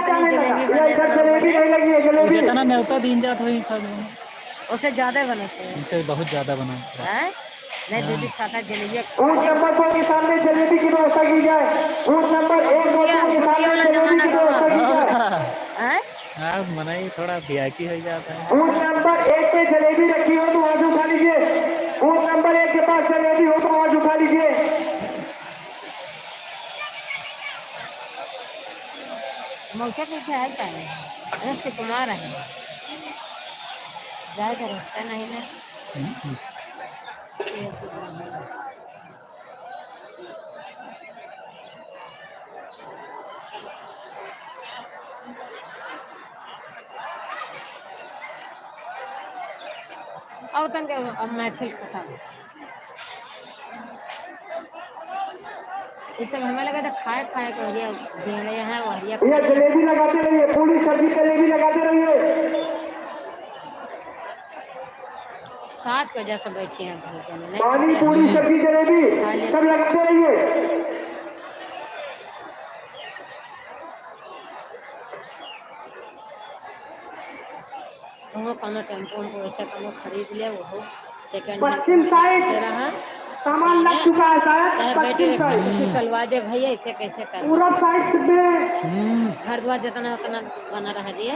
कितनी जलेबी बने इधर जलेबी नहीं लगी है, जलेबी जितना न्योता दिन जात हुई सब उससे ज्यादा बनाते हैं। उनसे बहुत ज्यादा बनाते हैं। हैं? नहीं दीदी खाता जलेबी बूथ नंबर 2 के सामने जलेबी की व्यवस्था की जाए। बूथ नंबर 1 2 के सामने जलेबी की व्यवस्था की जाए। हैं? हाँ मनाई थोड़ा वीआईपी हो जाता है। बूथ नंबर 1 पे जलेबी रखी हो तो आवाज उठा लीजिए। बूथ नंबर 1 के पास जलेबी हो तो आवाज उठा लीजिए। मौका कैसे है क्या है? अरे सुकुमार है जाए तो रास्ता नहीं ना। अब तक अब महफिल खत्म। इस सब हमें लगा था खाए खाए को ये भेड़े हैं वरिया भैया जलेबी लगाते रहिए, पूरी सब्जी जलेबी लगाते रहिए। 7 वजह से बैठे हैं भोजन में पानी पूरी सब्जी जलेबी सब लगाते रहिए। तो वो कोनो टेम्पो उनको ऐसा कोनो खरीद लिया वो सेकंड पश्चिम साइड से रहा सामान लग चुका है शायद। चाहे बैटरी पश्चिम रिक्शा साइड कुछ चलवा दे भैया ऐसे कैसे कर पूरब साइड में घर द्वार जितना उतना बना रह दिए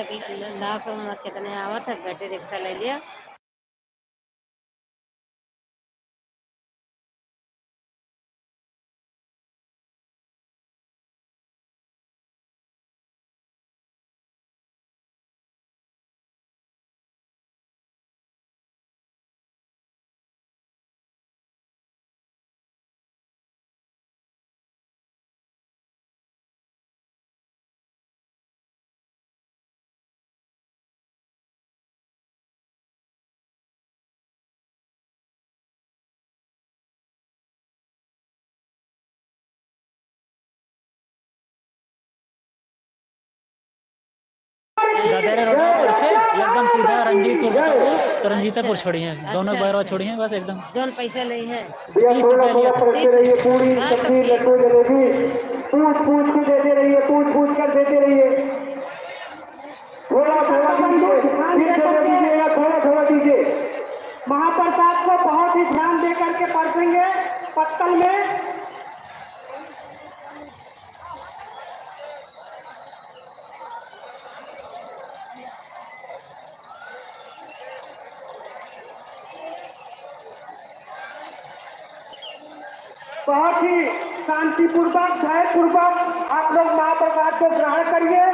1 लाख में कितने आवत है बैटरी रिक्शा ले लिया। गदेरे रोड पर से एकदम सीधा रंजीतपुर तो रंजीतापुर छोड़िए दोनों बैरवा छोड़िए बस एकदम जोन पैसे ले है 30 रुपये लिया था। रहिए। पूरी सब्जी लड्डू जलेबी पूछ पूछ के देते रहिए, पूछ पूछ कर देते रहिए। थोड़ा थोड़ा दीजिएगा, थोड़ा थोड़ा दीजिए। महाप्रसाद को बहुत ही ध्यान दे करके परसेंगे पत्तल में। बहुत ही शांतिपूर्वक भयपूर्वक आप लोग महाप्रसाद को ग्रहण करिए।